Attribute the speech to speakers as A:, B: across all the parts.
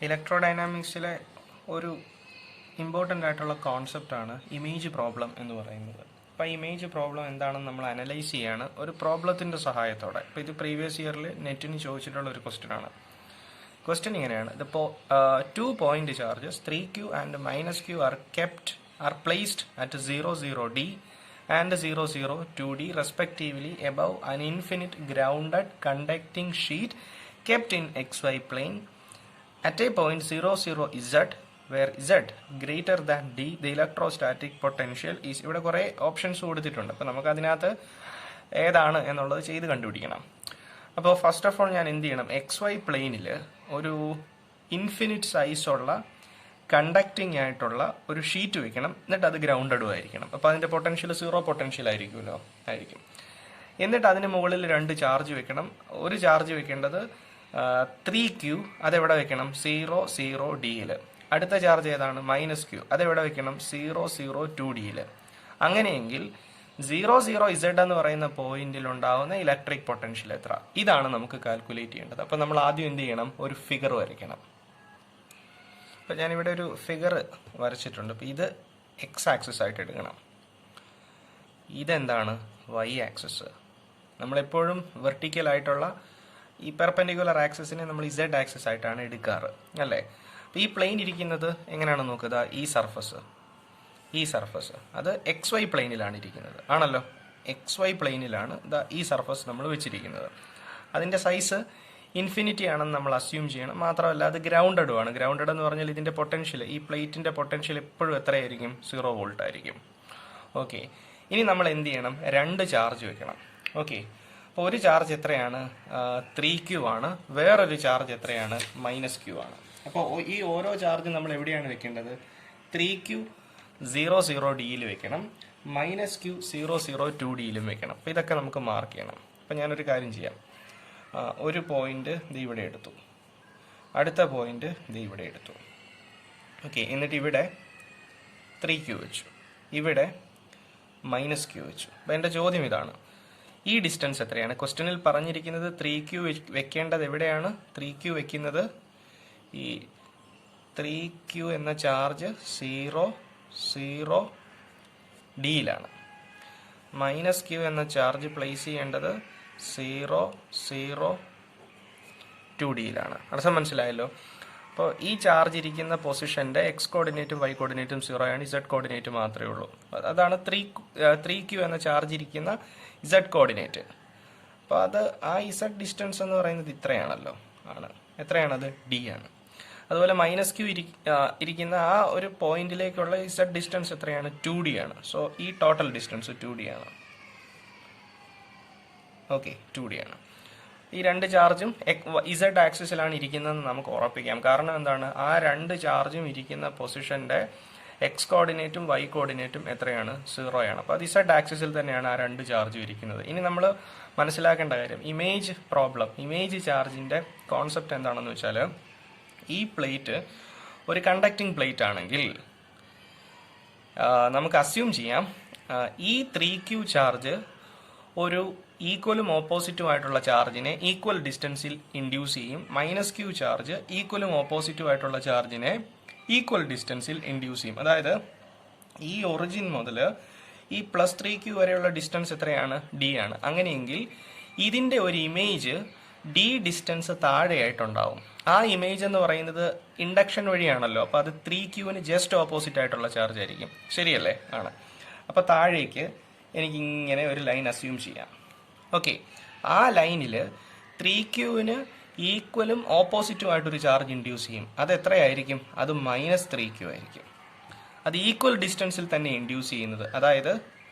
A: ഇലക്ട്രോഡൈനാമിക്സിലെ ഒരു ഇമ്പോർട്ടൻ്റ് ആയിട്ടുള്ള കോൺസെപ്റ്റാണ് image problem എന്ന് പറയുന്നത്. അപ്പോൾ ഇമേജ് പ്രോബ്ലം എന്താണെന്ന് നമ്മൾ അനലൈസ് ചെയ്യാണ് ഒരു പ്രോബ്ലത്തിൻ്റെ സഹായത്തോടെ. അപ്പോൾ ഇത് പ്രീവിയസ് ഇയറിൽ നെറ്റിന് ചോദിച്ചിട്ടുള്ള ഒരു ക്വസ്റ്റ്യനാണ്. ക്വസ്റ്റ്യൻ ഇങ്ങനെയാണ്: the 2 point charges 3q and -q are placed at 0,0d and 0,0,2d respectively above an infinite grounded conducting sheet kept in xy plane at a point 0,0z where z greater than d the electrostatic potential is. ഇവിടെ കുറേ options കൊടുത്തിട്ടുണ്ട്. അപ്പോൾ നമുക്ക് അതിനകത്ത് ഏതാണ് എന്നുള്ളത് ചെയ്ത് കണ്ടുപിടിക്കണം. അപ്പോൾ ഫസ്റ്റ് ഓഫ് ഓൾ ഞാൻ എന്ത് ചെയ്യണം, XY പ്ലെയിനിൽ ഒരു ഇൻഫിനിറ്റ് സൈസുള്ള കണ്ടക്റ്റിംഗ് ആയിട്ടുള്ള ഒരു ഷീറ്റ് വെക്കണം. എന്നിട്ട് അത് ഗ്രൗണ്ടഡും ആയിരിക്കണം. അപ്പോൾ അതിൻ്റെ പൊട്ടൻഷ്യൽ 0 പൊട്ടൻഷ്യൽ ആയിരിക്കുമല്ലോ, ആയിരിക്കും. എന്നിട്ട് അതിന് മുകളിൽ 2 ചാർജ് വെക്കണം. ഒരു ചാർജ് വെക്കേണ്ടത് 3q, അതെവിടെ വെക്കണം? 0,0dയിൽ. അടുത്ത ചാർജ് ഏതാണ്? -q, അതെവിടെ വെക്കണം? 0,0,2dയിൽ. അങ്ങനെയെങ്കിൽ 0,0z എന്ന് പറയുന്ന പോയിന്റിൽ ഉണ്ടാവുന്ന ഇലക്ട്രിക് പൊട്ടൻഷ്യൽ എത്ര? ഇതാണ് നമുക്ക് കാൽക്കുലേറ്റ് ചെയ്യേണ്ടത്. അപ്പോൾ നമ്മൾ ആദ്യം എന്ത് ചെയ്യണം? ഒരു ഫിഗർ വരയ്ക്കണം. അപ്പോൾ ഞാനിവിടെ ഒരു ഫിഗർ വരച്ചിട്ടുണ്ട്. അപ്പോൾ ഇത് എക്സ് ആക്സിസ് ആയിട്ട് എടുക്കണം. ഇതെന്താണ്? Y axis. നമ്മളെപ്പോഴും വെർട്ടിക്കൽ ആയിട്ടുള്ള ഈ പെർപെൻഡിക്കുലർ ആക്സിസിനെ നമ്മൾ Z ആക്സിസ് ആയിട്ടാണ് എടുക്കാറ്, അല്ലേ? അപ്പോൾ ഈ പ്ലെയിൻ ഇരിക്കുന്നത് എങ്ങനെയാണെന്ന് നോക്കുക. ഈ സർഫസ് അത് XY പ്ലെയിനിലാണ് ഇരിക്കുന്നത്, ആണല്ലോ. XY പ്ലെയിനിലാണ് ഈ സർഫസ് നമ്മൾ വെച്ചിരിക്കുന്നത്. അതിൻ്റെ സൈസ് ഇൻഫിനിറ്റി ആണെന്ന് നമ്മൾ അസ്യൂം ചെയ്യണം. മാത്രമല്ല അത് ഗ്രൗണ്ടഡും ആണ്. ഗ്രൗണ്ടഡ് എന്ന് പറഞ്ഞാൽ ഇതിൻ്റെ പൊട്ടൻഷ്യൽ, ഈ പ്ലേറ്റിൻ്റെ പൊട്ടൻഷ്യൽ എപ്പോഴും എത്രയായിരിക്കും? 0 വോൾട്ട് ആയിരിക്കും. ഓക്കെ, ഇനി നമ്മൾ എന്ത് ചെയ്യണം? 2 ചാർജ് വെക്കണം. ഓക്കെ, അപ്പോൾ ഒരു ചാർജ് എത്രയാണ്? 3q ആണ്. വേറൊരു ചാർജ് എത്രയാണ്? -q ആണ്. അപ്പോൾ ഈ ഓരോ ചാർജ് നമ്മൾ എവിടെയാണ് വെക്കേണ്ടത്? 3q 0,0dയിൽ വെക്കണം, -q 0,0,2dയിലും വെക്കണം. അപ്പോൾ ഇതൊക്കെ നമുക്ക് മാർക്ക് ചെയ്യണം. അപ്പോൾ ഞാനൊരു കാര്യം ചെയ്യാം. ഒരു പോയിന്റ് ഇവിടെ എടുത്തു, അടുത്ത പോയിന്റ് ഇവിടെ എടുത്തു. ഓക്കെ, എന്നിട്ട് ഇവിടെ 3q വെച്ചു, ഇവിടെ -q വെച്ചു. അപ്പോൾ എൻ്റെ ചോദ്യം ഇതാണ്: ഈ ഡിസ്റ്റൻസ് എത്രയാണ്? ക്വസ്റ്റ്യനിൽ പറഞ്ഞിരിക്കുന്നത് 3q വെക്കേണ്ടത് എവിടെയാണ്? 3q വെക്കുന്നത് ഈ 3q എന്ന ചാർജ് 0,0dയിലാണ്. -q എന്ന ചാർജ് പ്ലേസ് ചെയ്യേണ്ടത് 0,0,2dയിലാണ്. അർത്ഥം മനസ്സിലായല്ലോ? അപ്പോൾ ഈ ചാർജ് ഇരിക്കുന്ന പൊസിഷൻ്റെ എക്സ് കോർഡിനേറ്റും വൈ കോർഡിനേറ്റും 0 ആണ്, Z കോർഡിനേറ്റ് മാത്രമേ ഉള്ളൂ. അതാണ് 3q എന്ന ചാർജ് ഇരിക്കുന്ന Z കോർഡിനേറ്റ്. അപ്പോൾ അത് ആ Z ഡിസ്റ്റൻസ് എന്ന് പറയുന്നത് ഇത്രയാണല്ലോ, ആണ്. എത്രയാണത്? D ആണ്. അതുപോലെ -q ഇരിക്കുന്ന ആ ഒരു പോയിന്റിലേക്കുള്ള Z ഡിസ്റ്റൻസ് എത്രയാണ്? 2d ആണ്. സോ ഈ ടോട്ടൽ ഡിസ്റ്റൻസ് 2d ആണ്. ഓക്കെ, 2d ആണ്. ഈ 2 ചാർജും Z ആക്സിസിലാണ് ഇരിക്കുന്നതെന്ന് നമുക്ക് ഉറപ്പിക്കാം. കാരണം എന്താണ്? ആ 2 ചാർജും ഇരിക്കുന്ന പൊസിഷന്റെ എക്സ് കോർഡിനേറ്റും വൈ കോർഡിനേറ്റും എത്രയാണ്? 0 ആണ്. അപ്പോൾ അത് Z ആക്സിസിൽ തന്നെയാണ് ആ 2 ചാർജും ഇരിക്കുന്നത്. ഇനി നമ്മൾ മനസ്സിലാക്കേണ്ട കാര്യം, ഇമേജ് പ്രോബ്ലം, ഇമേജ് ചാർജിന്റെ കോൺസെപ്റ്റ് എന്താണെന്ന് വെച്ചാൽ, ഈ പ്ലേറ്റ് ഒരു കണ്ടക്റ്റിംഗ് പ്ലേറ്റ് ആണെങ്കിൽ നമുക്ക് അസ്യൂം ചെയ്യാം ഈ 3q ചാർജ് ഒരു ഈക്വലും ഓപ്പോസിറ്റും ആയിട്ടുള്ള ചാർജിനെ ഈക്വൽ ഡിസ്റ്റൻസിൽ ഇൻഡ്യൂസ് ചെയ്യും. -q ചാർജ് ഈക്വലും ഓപ്പോസിറ്റും ആയിട്ടുള്ള ചാർജിനെ ഈക്വൽ ഡിസ്റ്റൻസിൽ ഇൻഡ്യൂസ് ചെയ്യും. അതായത് ഈ ഒറിജിൻ മുതൽ ഈ +3q വരെയുള്ള ഡിസ്റ്റൻസ് എത്രയാണ്? d ആണ്. അങ്ങനെയെങ്കിൽ ഇതിൻ്റെ ഒരു ഇമേജ് d ഡിസ്റ്റൻസ് താഴെയായിട്ടുണ്ടാവും. ആ ഇമേജ് എന്ന് പറയുന്നത് ഇൻഡക്ഷൻ വഴിയാണല്ലോ. അപ്പോൾ അത് 3qന് ജസ്റ്റ് ഓപ്പോസിറ്റ് ആയിട്ടുള്ള ചാർജ് ആയിരിക്കും. ശരിയല്ലേ? ആണ്. അപ്പോൾ താഴേക്ക് എനിക്ക് ഇങ്ങനെ ഒരു ലൈൻ അസ്യൂം ചെയ്യാം. ഓക്കെ, ആ ലൈനിൽ 3qന് ഈക്വലും ഓപ്പോസിറ്റും ആയിട്ടൊരു ചാർജ് ഇൻഡ്യൂസ് ചെയ്യും. അത് എത്രയായിരിക്കും? അത് -3q ആയിരിക്കും. അത് ഈക്വൽ ഡിസ്റ്റൻസിൽ തന്നെ ഇൻഡ്യൂസ് ചെയ്യുന്നത്, അതായത്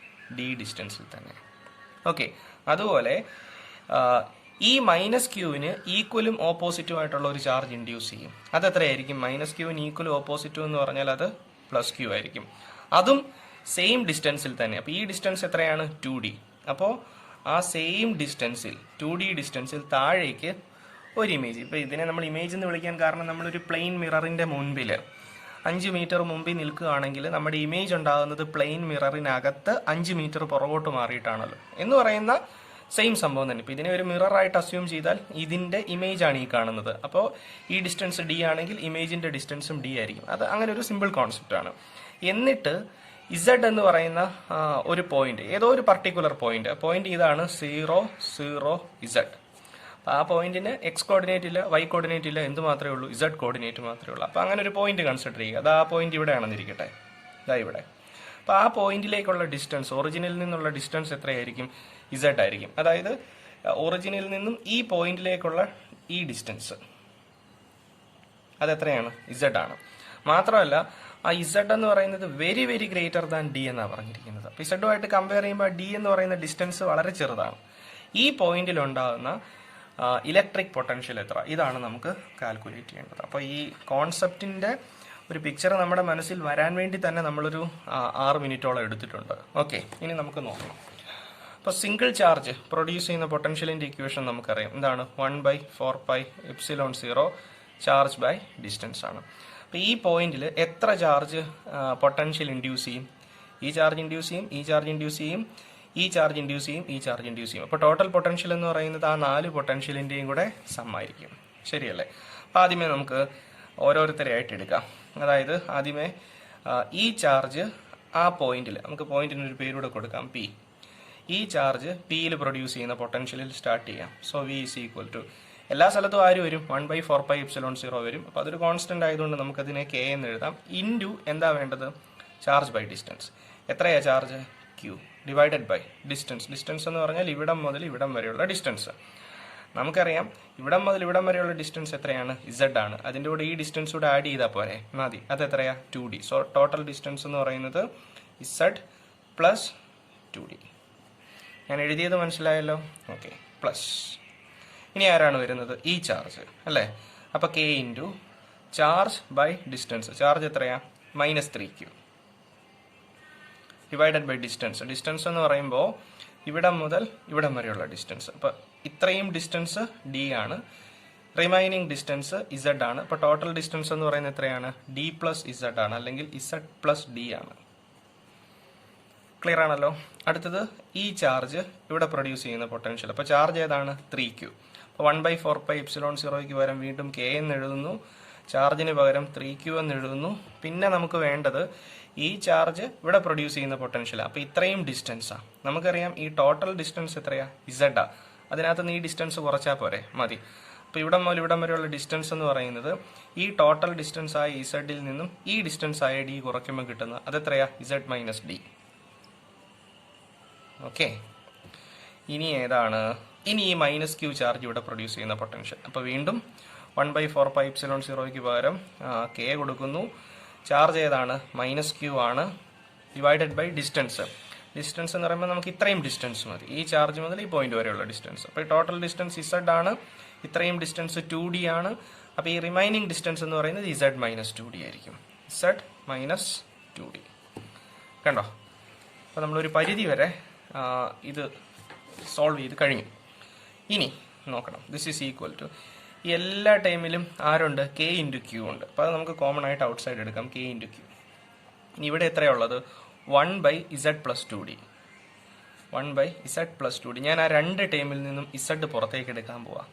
A: d ഡിസ്റ്റൻസിൽ തന്നെ. ഓക്കെ, അതുപോലെ ഈ -qന് ഈക്വലും ഓപ്പോസിറ്റും ആയിട്ടുള്ള ഒരു ചാർജ് ഇൻഡ്യൂസ് ചെയ്യും. അത് എത്രയായിരിക്കും? -qന് ഈക്വലും ഓപ്പോസിറ്റും എന്ന് പറഞ്ഞാൽ അത് +q ആയിരിക്കും. അതും സെയിം ഡിസ്റ്റൻസിൽ തന്നെ. അപ്പോൾ ഈ ഡിസ്റ്റൻസ് എത്രയാണ്? 2d. അപ്പോൾ ആ സെയിം ഡിസ്റ്റൻസിൽ 2d ഡിസ്റ്റൻസിൽ താഴേക്ക് ഒരു ഇമേജ്. ഇപ്പോൾ ഇതിനെ നമ്മൾ ഇമേജ് എന്ന് വിളിക്കാൻ കാരണം, നമ്മളൊരു പ്ലെയിൻ മിററിൻ്റെ മുൻപിൽ 5 മീറ്റർ മുമ്പിൽ നിൽക്കുകയാണെങ്കിൽ നമ്മുടെ ഇമേജ് ഉണ്ടാകുന്നത് പ്ലെയിൻ മിററിനകത്ത് 5 മീറ്റർ പുറകോട്ട് മാറിയിട്ടാണല്ലോ. എന്ന് പറയുന്ന സെയിം സംഭവം തന്നെ. ഇപ്പോൾ ഇതിനെ ഒരു മിററായിട്ട് അസ്യൂം ചെയ്താൽ ഇതിന്റെ ഇമേജ് ആണ് ഈ കാണുന്നത്. അപ്പോൾ ഈ ഡിസ്റ്റൻസ് ഡി ആണെങ്കിൽ ഇമേജിന്റെ ഡിസ്റ്റൻസും ഡി ആയിരിക്കും. അത് അങ്ങനെ ഒരു സിമ്പിൾ കോൺസെപ്റ്റ് ആണ്. എന്നിട്ട് ഇസഡ് എന്ന് പറയുന്ന ഒരു പോയിന്റ്, ഏതോ ഒരു പർട്ടിക്കുലർ പോയിന്റ് ഇതാണ് 0 0 ഇസഡ്. അപ്പോൾ ആ പോയിന്റിന് എക്സ് കോർഡിനേറ്റ് ഇല്ല, വൈ കോർഡിനേറ്റ് ഇല്ല, എന്ത് മാത്രമേ ഉള്ളൂ, ഇസഡ് കോർഡിനേറ്റ് മാത്രമേ ഉള്ളൂ. അപ്പോൾ അങ്ങനെ ഒരു പോയിന്റ് കൺസിഡർ ചെയ്യുക. അത് ആ പോയിന്റ് ഇവിടെ ആണെന്നിരിക്കട്ടെ, ഇതാ ഇവിടെ. അപ്പോൾ ആ പോയിന്റിലേക്കുള്ള ഡിസ്റ്റൻസ്, ഒറിജിനിൽ നിന്നുള്ള ഡിസ്റ്റൻസ് എത്രയായിരിക്കും? ഇസഡ് ആയിരിക്കും. അതായത് ഒറിജിനിൽ നിന്നും ഈ പോയിന്റിലേക്കുള്ള ഈ ഡിസ്റ്റൻസ് അതെത്രയാണ്? ഇസഡ് ആണ്. മാത്രമല്ല ആ ഇസഡ് എന്ന് പറയുന്നത് very very greater than D എന്നാണ് പറഞ്ഞിരിക്കുന്നത്. അപ്പോൾ ഇസഡുമായിട്ട് കമ്പയർ ചെയ്യുമ്പോൾ ഡി എന്ന് പറയുന്ന ഡിസ്റ്റൻസ് വളരെ ചെറുതാണ്. ഈ പോയിന്റിൽ ഉണ്ടാകുന്ന ഇലക്ട്രിക് പൊട്ടൻഷ്യൽ എത്ര, ഇതാണ് നമുക്ക് കാൽക്കുലേറ്റ് ചെയ്യേണ്ടത്. അപ്പോൾ ഈ കോൺസെപ്റ്റിന്റെ ഒരു പിക്ചർ നമ്മുടെ മനസ്സിൽ വരാൻ വേണ്ടി തന്നെ നമ്മളൊരു 6 മിനിറ്റോളം എടുത്തിട്ടുണ്ട്. ഓക്കെ, ഇനി നമുക്ക് നോക്കാം. അപ്പോൾ സിംഗിൾ ചാർജ് പ്രൊഡ്യൂസ് ചെയ്യുന്ന പൊട്ടൻഷ്യലിന്റെ ഇക്വേഷൻ നമുക്കറിയാം. എന്താണ്? 1/4πε0 ചാർജ് ബൈ ഡിസ്റ്റൻസ് ആണ്. അപ്പോൾ ഈ പോയിന്റിൽ എത്ര ചാർജ് പൊട്ടൻഷ്യൽ ഇൻഡ്യൂസ് ചെയ്യും? ഈ ചാർജ് ഇൻഡ്യൂസ് ചെയ്യും, ഈ ചാർജ് ഇൻഡ്യൂസ് ചെയ്യും, ഈ ചാർജ് ഇൻഡ്യൂസ് ചെയ്യും, ഈ ചാർജ് ഇൻഡ്യൂസ് ചെയ്യും. അപ്പോൾ ടോട്ടൽ പൊട്ടൻഷ്യൽ എന്ന് പറയുന്നത് ആ 4 പൊട്ടൻഷ്യലിന്റെയും കൂടെ സമ്മായിരിക്കും. ശരിയല്ലേ? അപ്പോൾ ആദ്യമേ നമുക്ക് ഓരോരുത്തരെയായിട്ട് എടുക്കാം. അതായത് ആദ്യമേ ഈ ചാർജ് ആ പോയിന്റിൽ, നമുക്ക് പോയിന്റിന് ഒരു പേരൂടെ കൊടുക്കാം, പി. ഈ ചാർജ് പിയിൽ പ്രൊഡ്യൂസ് ചെയ്യുന്ന പൊട്ടൻഷ്യലിൽ സ്റ്റാർട്ട് ചെയ്യാം. So V is equal to, എല്ലാ സ്ഥലത്തും ആര് വരും? 1/4πε0 വരും. അപ്പോൾ അതൊരു കോൺസ്റ്റന്റ് ആയതുകൊണ്ട് നമുക്കതിനെ കെ എന്ന് എഴുതാം. ഇൻറ്റു എന്താ വേണ്ടത്? Charge by distance. എത്രയാ charge? Q divided by distance. Distance എന്ന് പറഞ്ഞാൽ ഇവിടം മുതൽ ഇവിടം വരെയുള്ള ഡിസ്റ്റൻസ്. നമുക്കറിയാം ഇവിടം മുതൽ ഇവിടം വരെയുള്ള ഡിസ്റ്റൻസ് എത്രയാണ്? ഇസഡ് ആണ്. അതിൻ്റെ കൂടെ ഈ ഡിസ്റ്റൻസ് കൂടെ ആഡ് ചെയ്താൽ പോരെ, മതി. അത് എത്രയാ? 2d. സോ ടോട്ടൽ ഡിസ്റ്റൻസ് എന്ന് പറയുന്നത് ഇസഡ് പ്ലസ് 2d. ഞാൻ എഴുതിയത് മനസ്സിലായല്ലോ? Okay, plus. ഇനി ആരാണ് വരുന്നത്? ഈ ചാർജ് അല്ലേ? അപ്പോൾ k into charge by distance. Charge എത്രയാ? -3q divided by distance. Distance എന്ന് പറയുമ്പോൾ ഇവിടം മുതൽ ഇവിടം വരെയുള്ള ഡിസ്റ്റൻസ്. അപ്പോൾ ഇത്രയും ഡിസ്റ്റൻസ് ഡി ആണ്, റിമൈനിങ് ഡിസ്റ്റൻസ് ഇസഡ് ആണ്. അപ്പോൾ ടോട്ടൽ ഡിസ്റ്റൻസ് എന്ന് പറയുന്നത് എത്രയാണ്? ഡി പ്ലസ് ഇസഡ് ആണ്, അല്ലെങ്കിൽ ഇസഡ് പ്ലസ് ഡി ആണ്. ക്ലിയർ ആണല്ലോ? അടുത്തത് ഈ ചാർജ് ഇവിടെ പ്രൊഡ്യൂസ് ചെയ്യുന്ന പൊട്ടൻഷ്യൽ. അപ്പോൾ ചാർജ് ഏതാണ്? 3q. അപ്പോൾ 1/4πε0ക്ക് പകരം വീണ്ടും കെ എന്ന് എഴുതുന്നു, ചാർജിന് പകരം 3q എന്ന് എഴുതുന്നു. പിന്നെ നമുക്ക് വേണ്ടത് ഈ ചാർജ് ഇവിടെ പ്രൊഡ്യൂസ് ചെയ്യുന്ന പൊട്ടൻഷ്യലാണ്. അപ്പോൾ ഇത്രയും ഡിസ്റ്റൻസാണ്. നമുക്കറിയാം ഈ ടോട്ടൽ ഡിസ്റ്റൻസ് എത്രയാ? ഇസഡാ. അതിനകത്ത് നിന്ന് ഈ ഡിസ്റ്റൻസ് കുറച്ചാൽ പോരെ, മതി. അപ്പോൾ ഇവിടം മുതൽ ഇവിടം വരെയുള്ള ഡിസ്റ്റൻസ് എന്ന് പറയുന്നത് ഈ ടോട്ടൽ ഡിസ്റ്റൻസ് ആയ ഇസഡിൽ നിന്നും ഈ ഡിസ്റ്റൻസ് ആയ ഡി കുറയ്ക്കുമ്പോൾ കിട്ടുന്നത് അതെത്രയാ? Z minus D. ഓക്കെ, ഇനി ഏതാണ്? ഇനി ഈ -q ചാർജ് ഇവിടെ പ്രൊഡ്യൂസ് ചെയ്യുന്ന പൊട്ടൻഷ്യൽ. അപ്പോൾ വീണ്ടും 1/4πε0ക്ക് പകരം കെ കൊടുക്കുന്നു. ചാർജ് ഏതാണ്? -q ആണ്, ഡിവൈഡഡ് ബൈ ഡിസ്റ്റൻസ്. ഡിസ്റ്റൻസ് എന്ന് പറയുമ്പോൾ നമുക്ക് ഇത്രയും ഡിസ്റ്റൻസ് മതി, ഈ ചാർജ് മുതൽ ഈ പോയിന്റ് വരെയുള്ള ഡിസ്റ്റൻസ്. അപ്പോൾ ഈ ടോട്ടൽ ഡിസ്റ്റൻസ് ഇസഡ് ആണ്, ഇത്രയും ഡിസ്റ്റൻസ് 2d ആണ്. അപ്പോൾ ഈ റിമൈനിങ് ഡിസ്റ്റൻസ് എന്ന് പറയുന്നത് ഇസഡ് മൈനസ് 2d ആയിരിക്കും. Z minus 2d. കണ്ടോ? അപ്പോൾ നമ്മളൊരു പരിധി വരെ ഇത് സോൾവ് ചെയ്ത് കഴിഞ്ഞു. ഇനി നോക്കണം, ദിസ് ഈസ് ഈക്വൽ ടു, എല്ലാ ടൈമിലും ആരുണ്ട്? കെ ഇൻറ്റു ക്യൂ ഉണ്ട്. അപ്പോൾ അത് നമുക്ക് കോമൺ ആയിട്ട് ഔട്ട് സൈഡ് എടുക്കാം, കെ ഇൻറ്റു ക്യൂ. ഇനി ഇവിടെ എത്രയുള്ളത്? 1/z+2d. 1/z+2d. ഞാൻ ആ രണ്ട് ടൈമിൽ നിന്നും ഇസഡ് പുറത്തേക്ക് എടുക്കാൻ പോവാം.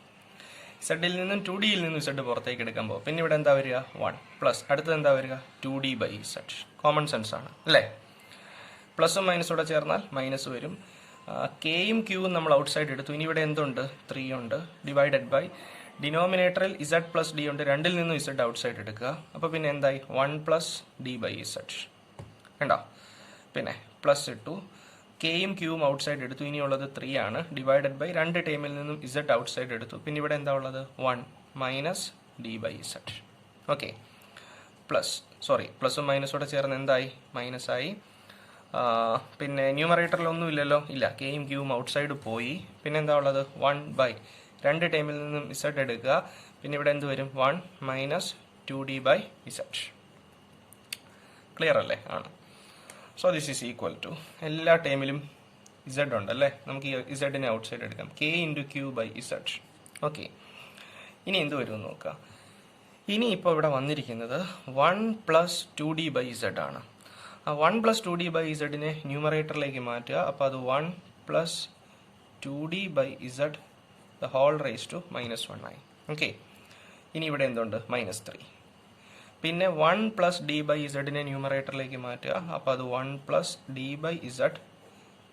A: ഇസഡിൽ നിന്നും 2dയിൽ നിന്നും ഇസഡ് പുറത്തേക്ക് എടുക്കാൻ പോവാം. പിന്നെ ഇവിടെ എന്താ വരിക? 1 പ്ലസ് അടുത്തത് എന്താ വരിക? 2d/z. കോമൺ സെൻസ് ആണ് അല്ലേ? പ്ലസും മൈനസൂടെ ചേർന്നാൽ മൈനസ് വരും. കെയും ക്യൂവും നമ്മൾ ഔട്ട് സൈഡ് എടുത്തു. ഇനി ഇവിടെ എന്തുണ്ട്? 3 ഉണ്ട്, ഡിവൈഡഡ് ബൈ ഡിനോമിനേറ്ററിൽ z+d ഉണ്ട്, രണ്ടിൽ നിന്നും z ഔട്ട് സൈഡ് എടുക്കുക. അപ്പോൾ പിന്നെ എന്തായി? 1+d/z. കണ്ടോ? പിന്നെ പ്ലസ് ഇട്ടു, കെയും ക്യൂവും ഔട്ട് സൈഡ് എടുത്തു. ഇനിയുള്ളത് 3 ആണ്, ഡിവൈഡഡ് ബൈ രണ്ട് ടൈമിൽ നിന്നും z ഔട്ട് സൈഡ് എടുത്തു. പിന്നെ ഇവിടെ എന്താ ഉള്ളത്? 1 -d/z. ഓക്കെ, പ്ലസും മൈനസോടെ ചേർന്ന് എന്തായി? മൈനസ് ആയി. പിന്നെ ന്യൂമറേറ്ററിൽ ഒന്നും ഇല്ലല്ലോ, ഇല്ല, കെയും ക്യൂവും ഔട്ട് സൈഡ് പോയി. പിന്നെ എന്താ ഉള്ളത്? 1 രണ്ട് ടൈമിൽ നിന്നും z എടുക്കുക. പിന്നെ ഇവിടെ എന്ത് വരും? 1 -2d/z. ക്ലിയർ അല്ലേ? ആണ്. So this is equal to, എല്ലാ ടൈമിലും z ഉണ്ടല്ലേ, നമുക്ക് ഈ z-നെ ഔട്ട് സൈഡ് എടുക്കാം, k ഇൻറ്റു q/z. ഓക്കെ, ഇനി എന്ത് വരും നോക്കാം. ഇനി ഇപ്പോൾ ഇവിടെ വന്നിരിക്കുന്നത് 1 + 2d/z ആണ്. ആ 1 + 2d/z-നെ ന്യൂമറേറ്ററിലേക്ക് മാറ്റുക. അപ്പോൾ അത് 1 + 2d by z the whole raised to minus 1 ആയി. ഓക്കെ, ഇനി ഇവിടെ എന്തുണ്ട്? -3. പിന്നെ 1 പ്ലസ് ഡി ബൈ ഇസഡിനെ ന്യൂമറേറ്ററിലേക്ക് മാറ്റുക. അപ്പോൾ അത് 1 plus d by z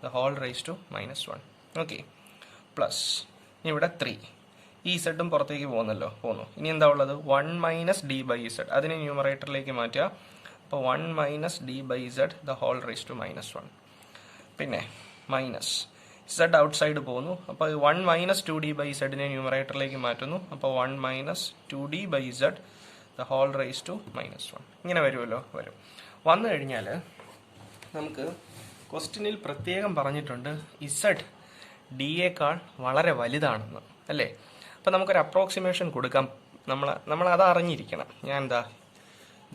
A: the whole raise to -1. Okay, plus ഇവിടെ 3. ഈ ഇസഡും പുറത്തേക്ക് പോകുന്നു. ഇനി എന്താ ഉള്ളത്? 1 മൈനസ് ഡി ബൈ ഇസഡ്, അതിനെ ന്യൂമറേറ്ററിലേക്ക് മാറ്റുക. അപ്പോൾ 1 minus d by z the whole raise to -1. പിന്നെ മൈനസ് ഇസഡ് ഔട്ട് സൈഡ് പോകുന്നു. അപ്പോൾ 1 മൈനസ് 2d ബൈ ഇസഡിനെ ന്യൂമറേറ്ററിലേക്ക് മാറ്റുന്നു. അപ്പോൾ 1 minus 2d by z the whole raise to -1. ഇങ്ങനെ വരുമല്ലോ, വരും. വന്നു കഴിഞ്ഞാൽ നമുക്ക് ക്വസ്റ്റ്യനിൽ പ്രത്യേകം പറഞ്ഞിട്ടുണ്ട് ഇസഡ് ഡിയേക്കാൾ വളരെ വലുതാണെന്ന്, അല്ലേ? അപ്പോൾ നമുക്കൊരു അപ്രോക്സിമേഷൻ കൊടുക്കാം. നമ്മൾ അത് അറിഞ്ഞിരിക്കണം. ഞാൻ എന്താ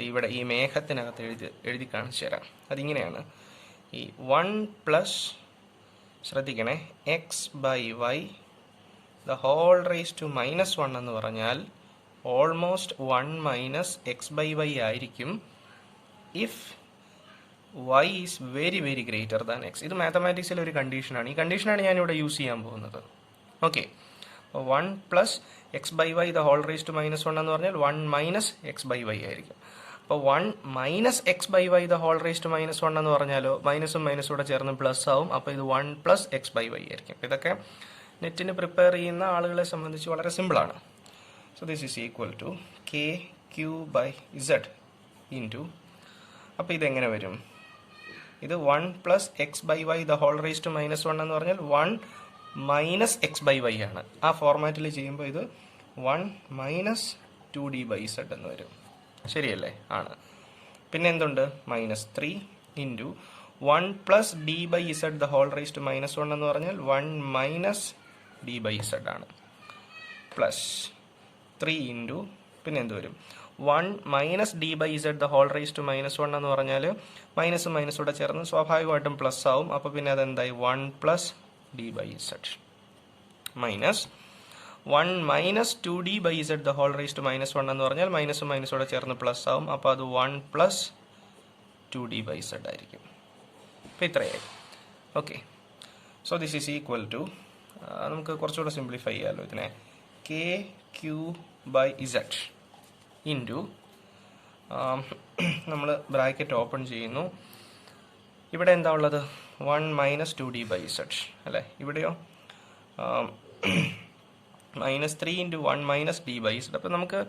A: ഇവിടെ ഈ മേഘത്തിനകത്ത് എഴുതി കാണിച്ചു തരാം. അതിങ്ങനെയാണ്. ഈ 1 പ്ലസ്, ശ്രദ്ധിക്കണേ, X by Y the whole raise to -1 എന്ന് പറഞ്ഞാൽ almost 1 minus X by Y ആയിരിക്കും if y is very very greater than X. ഇത് മാത്തമാറ്റിക്സിലെ ഒരു കണ്ടീഷനാണ്. ഈ കണ്ടീഷനാണ് ഞാനിവിടെ യൂസ് ചെയ്യാൻ പോകുന്നത്. Okay, 1 plus x by Y the whole raise to -1 എന്ന് പറഞ്ഞാൽ 1 മൈനസ് എക്സ് ബൈ വൈ ആയിരിക്കും. അപ്പോൾ 1 minus X by Y the whole raise to -1 എന്ന് പറഞ്ഞാലോ മൈനസും മൈനസും കൂടെ ചേർന്ന് പ്ലസ് ആവും. അപ്പോൾ ഇത് 1 പ്ലസ് എക്സ് ബൈ വൈ ആയിരിക്കും. ഇതൊക്കെ നെറ്റിന് പ്രിപ്പയർ ചെയ്യുന്ന ആളുകളെ സംബന്ധിച്ച് വളരെ സിമ്പിളാണ്. So this is equal to k Q by Z into, അപ്പോൾ ഇതെങ്ങനെ വരും? ഇത് 1 plus x by Y the whole raise to -1 എന്ന് പറഞ്ഞാൽ 1 മൈനസ് എക്സ് ബൈ വൈ ആണ്. ആ ഫോർമാറ്റിൽ ചെയ്യുമ്പോൾ ഇത് 1 മൈനസ് 2d ബൈ ഇസഡ് എന്ന് വരും. ശരിയല്ലേ? ആണ്. പിന്നെ എന്തുണ്ട്? -3 into 1 plus d by z the whole raise to -1 എന്ന് പറഞ്ഞാൽ 1 മൈനസ് ഡി ബൈ ഇസഡ് ആണ്. പ്ലസ് 3 ഇൻറ്റു പിന്നെ എന്ത് വരും? 1 minus d by z the whole raise to -1 എന്ന് പറഞ്ഞാൽ മൈനസും മൈനസും കൂടെ ചേർന്ന് സ്വാഭാവികമായിട്ടും പ്ലസ് ആവും. അപ്പോൾ പിന്നെ അതെന്തായി? 1 plus d by z minus 1 minus 2d by z the whole raise to -1 എന്ന് പറഞ്ഞാൽ മൈനസും മൈനസും കൂടെ ചേർന്ന് പ്ലസ് ആവും. അപ്പോൾ അത് 1 പ്ലസ് 2d ബൈ ഇസഡ് ആയിരിക്കും. അപ്പോൾ ഇത്രയായി. Okay, so this is equal to, നമുക്ക് കുറച്ചുകൂടെ സിംപ്ലിഫൈ ചെയ്യാമല്ലോ ഇതിനെ, K Q by Z into, നമ്മൾ ബ്രാക്കറ്റ് ഓപ്പൺ ചെയ്യുന്നു. ഇവിടെ എന്താ ഉള്ളത്? 1 മൈനസ് 2d ബൈ ഇസഡ്, അല്ലേ? ഇവിടെയോ -3 into 1 minus d by z. അപ്പോൾ നമുക്ക്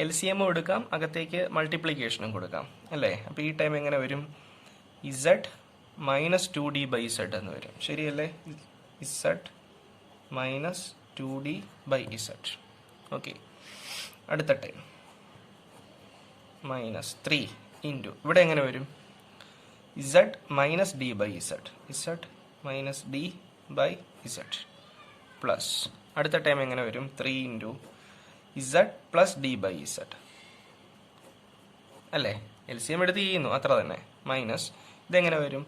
A: എൽ സി എമ്മും എടുക്കാം, അകത്തേക്ക് മൾട്ടിപ്ലിക്കേഷനും കൊടുക്കാം, അല്ലേ? അപ്പോൾ ഈ ടൈം എങ്ങനെ വരും? Z minus 2d by Z എന്ന് വരും. ശരിയല്ലേ? Z minus 2d by z. Okay, അടുത്ത ടൈം -3 ഇൻറ്റു, ഇവിടെ എങ്ങനെ വരും? Z minus d by z, z minus d by z plus, അടുത്ത ടൈം എങ്ങനെ വരും? 3 into z plus d by z, അല്ലേ? എൽ സി എം എടുത്ത് ചെയ്യുന്നു, അത്ര തന്നെ. മൈനസ് ഇതെങ്ങനെ വരും?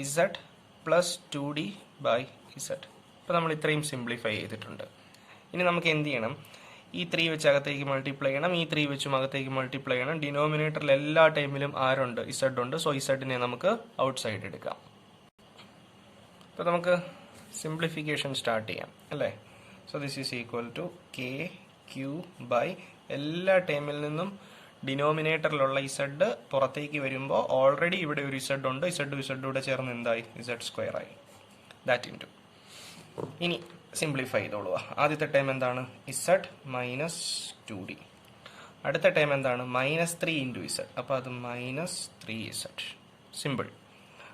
A: Z plus 2d by z. അപ്പോൾ നമ്മൾ ഇത്രയും സിംപ്ലിഫൈ ചെയ്തിട്ടുണ്ട്. ഇനി നമുക്ക് എന്ത് ചെയ്യണം? ഈ 3 വെച്ച് അകത്തേക്ക് മൾട്ടിപ്ലൈ ചെയ്യണം, ഈ 3 വെച്ചും അകത്തേക്ക് മൾട്ടിപ്ലൈ ചെയ്യണം. ഡിനോമിനേറ്ററിൽ എല്ലാ ടൈമിലും ആരുണ്ട്? ഇസഡ് ഉണ്ട്. സോ ഇസഡിനെ നമുക്ക് ഔട്ട് സൈഡ് എടുക്കാം. അപ്പോൾ നമുക്ക് സിംപ്ലിഫിക്കേഷൻ സ്റ്റാർട്ട് ചെയ്യാം, അല്ലേ? So this is equal to k Q by, എല്ലാ ടൈമിൽ നിന്നും ഡിനോമിനേറ്ററിലുള്ള ഇസഡ് പുറത്തേക്ക് വരുമ്പോൾ ഓൾറെഡി ഇവിടെ ഒരു ഇസഡ് ഉണ്ട്. ഇസഡും ഇസഡൂടെ ചേർന്ന് എന്തായി? ഇസഡ് സ്ക്വയർ ആയി. ദാറ്റ് ഇൻറ്റു, ഇനി സിംപ്ലിഫൈ ചെയ്തോളുക. ആദ്യത്തെ ടൈം എന്താണ്? Z minus 2d. അടുത്ത ടൈം എന്താണ്? -3 ഇൻറ്റു ഇസഡ്. അപ്പോൾ അത് -3 ഇസഡ്, സിമ്പിൾ.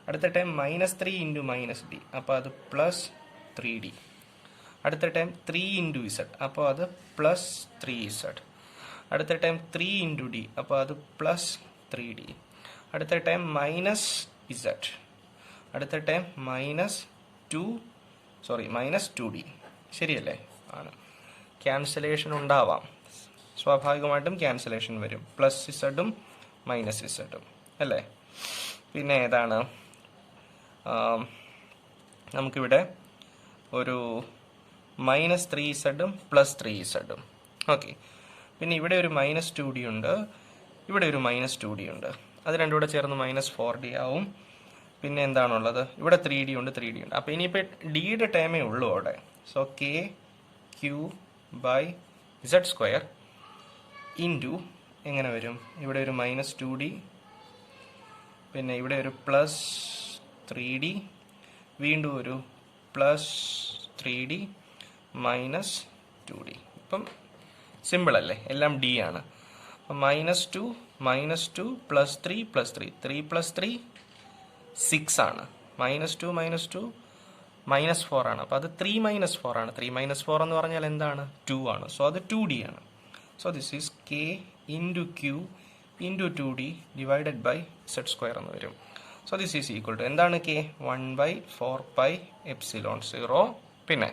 A: അടുത്ത ടൈം -3 ഇൻറ്റു -d, അപ്പോൾ അത് പ്ലസ് 3d. അടുത്ത ടൈം 3 ഇൻറ്റു ഇസഡ്, അപ്പോൾ അത് പ്ലസ് 3 ഇസഡ്. അടുത്ത ടൈം 3 ഇൻറ്റു d, അപ്പോൾ അത് പ്ലസ് 3d. അടുത്ത ടൈം മൈനസ് ഇസഡ്. അടുത്ത ടൈം -2d. ശരിയല്ലേ? ആണ്. ക്യാൻസലേഷൻ ഉണ്ടാവാം, സ്വാഭാവികമായിട്ടും ക്യാൻസലേഷൻ വരും. പ്ലസ് ഇസഡും മൈനസ് ഇസഡും, അല്ലേ? പിന്നെ ഏതാണ്? നമുക്കിവിടെ ഒരു -3 ഇസഡും പ്ലസ് 3 ഇസഡും. ഓക്കെ, പിന്നെ ഇവിടെ ഒരു -2d ഉണ്ട്, ഇവിടെ ഒരു -2d ഉണ്ട്. അത് രണ്ടും കൂടെ ചേർന്ന് -4d ആവും. പിന്നെ എന്താണുള്ളത്, ഇവിടെ 3D ഉണ്ട്, 3D ഉണ്ട്. അപ്പോൾ ഇനിയിപ്പോൾ ഡിയുടെ ടേമേ ഉള്ളൂ അവിടെ. So k Q by z square into എങ്ങനെ വരും, ഇവിടെ ഒരു -2D, പിന്നെ ഇവിടെ ഒരു +3D, വീണ്ടും ഒരു +3D -2D. ഇപ്പം സിമ്പിൾ അല്ലേ, എല്ലാം ഡി ആണ്. അപ്പം -2 -2 +3 +3 3 + 3 6 ആണ്. -2 -2 -4 ആണ്. അപ്പോൾ അത് 3 -4 ആണ്. 3 -4 എന്ന് പറഞ്ഞാൽ എന്താണ്, 2 ആണ്. സോ അത് 2D ആണ്. So this is k into q into 2D divided by z square എന്ന് വരും. So this is equal to എന്താണ് കെ, 1/4πε0, പിന്നെ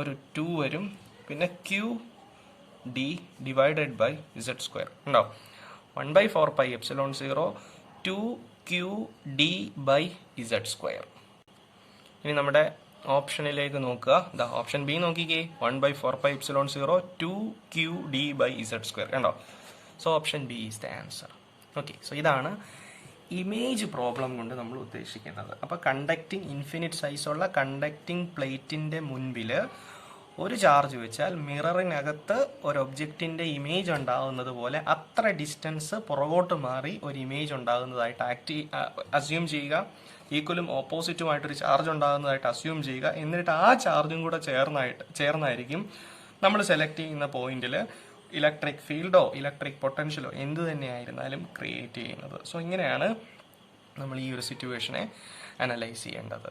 A: ഒരു 2 വരും, പിന്നെ q d divided by z square ഉണ്ടാവും. 1/4πε0 2QD ബൈ ഇസഡ് സ്ക്വയർ. ഇനി നമ്മുടെ ഓപ്ഷനിലേക്ക് നോക്കുക. ഓപ്ഷൻ ബി നോക്കിക്കേ, 1/4πε0 2QD ബൈ ഇസഡ് സ്ക്വയർ കണ്ടോ. So option B is the answer. Okay, so ഇതാണ് ഇമേജ് പ്രോബ്ലം കൊണ്ട് നമ്മൾ ഉദ്ദേശിക്കുന്നത്. അപ്പോൾ കണ്ടക്റ്റിംഗ് ഇൻഫിനിറ്റ് സൈസുള്ള കണ്ടക്റ്റിംഗ് പ്ലേറ്റിൻ്റെ മുൻപിൽ ഒരു ചാർജ് വെച്ചാൽ മിററിനകത്ത് ഒരു ഒബ്ജക്റ്റിൻ്റെ ഇമേജ് ഉണ്ടാകുന്നത് പോലെ അത്ര ഡിസ്റ്റൻസ് പുറകോട്ട് മാറി ഒരു ഇമേജ് ഉണ്ടാകുന്നതായിട്ട് അസ്യൂം ചെയ്യുക. ഈക്വലും ഓപ്പോസിറ്റുമായിട്ടൊരു ചാർജ് ഉണ്ടാകുന്നതായിട്ട് അസ്യൂം ചെയ്യുക. എന്നിട്ട് ആ ചാർജും കൂടെ ചേർന്നായിരിക്കും നമ്മൾ സെലക്ട് ചെയ്യുന്ന പോയിന്റിൽ ഇലക്ട്രിക് ഫീൽഡോ ഇലക്ട്രിക് പൊട്ടൻഷ്യലോ എന്ത് തന്നെയായിരുന്നാലും ക്രിയേറ്റ് ചെയ്യുന്നത്. സോ ഇങ്ങനെയാണ് നമ്മൾ ഈ ഒരു സിറ്റുവേഷനെ അനലൈസ് ചെയ്യേണ്ടത്.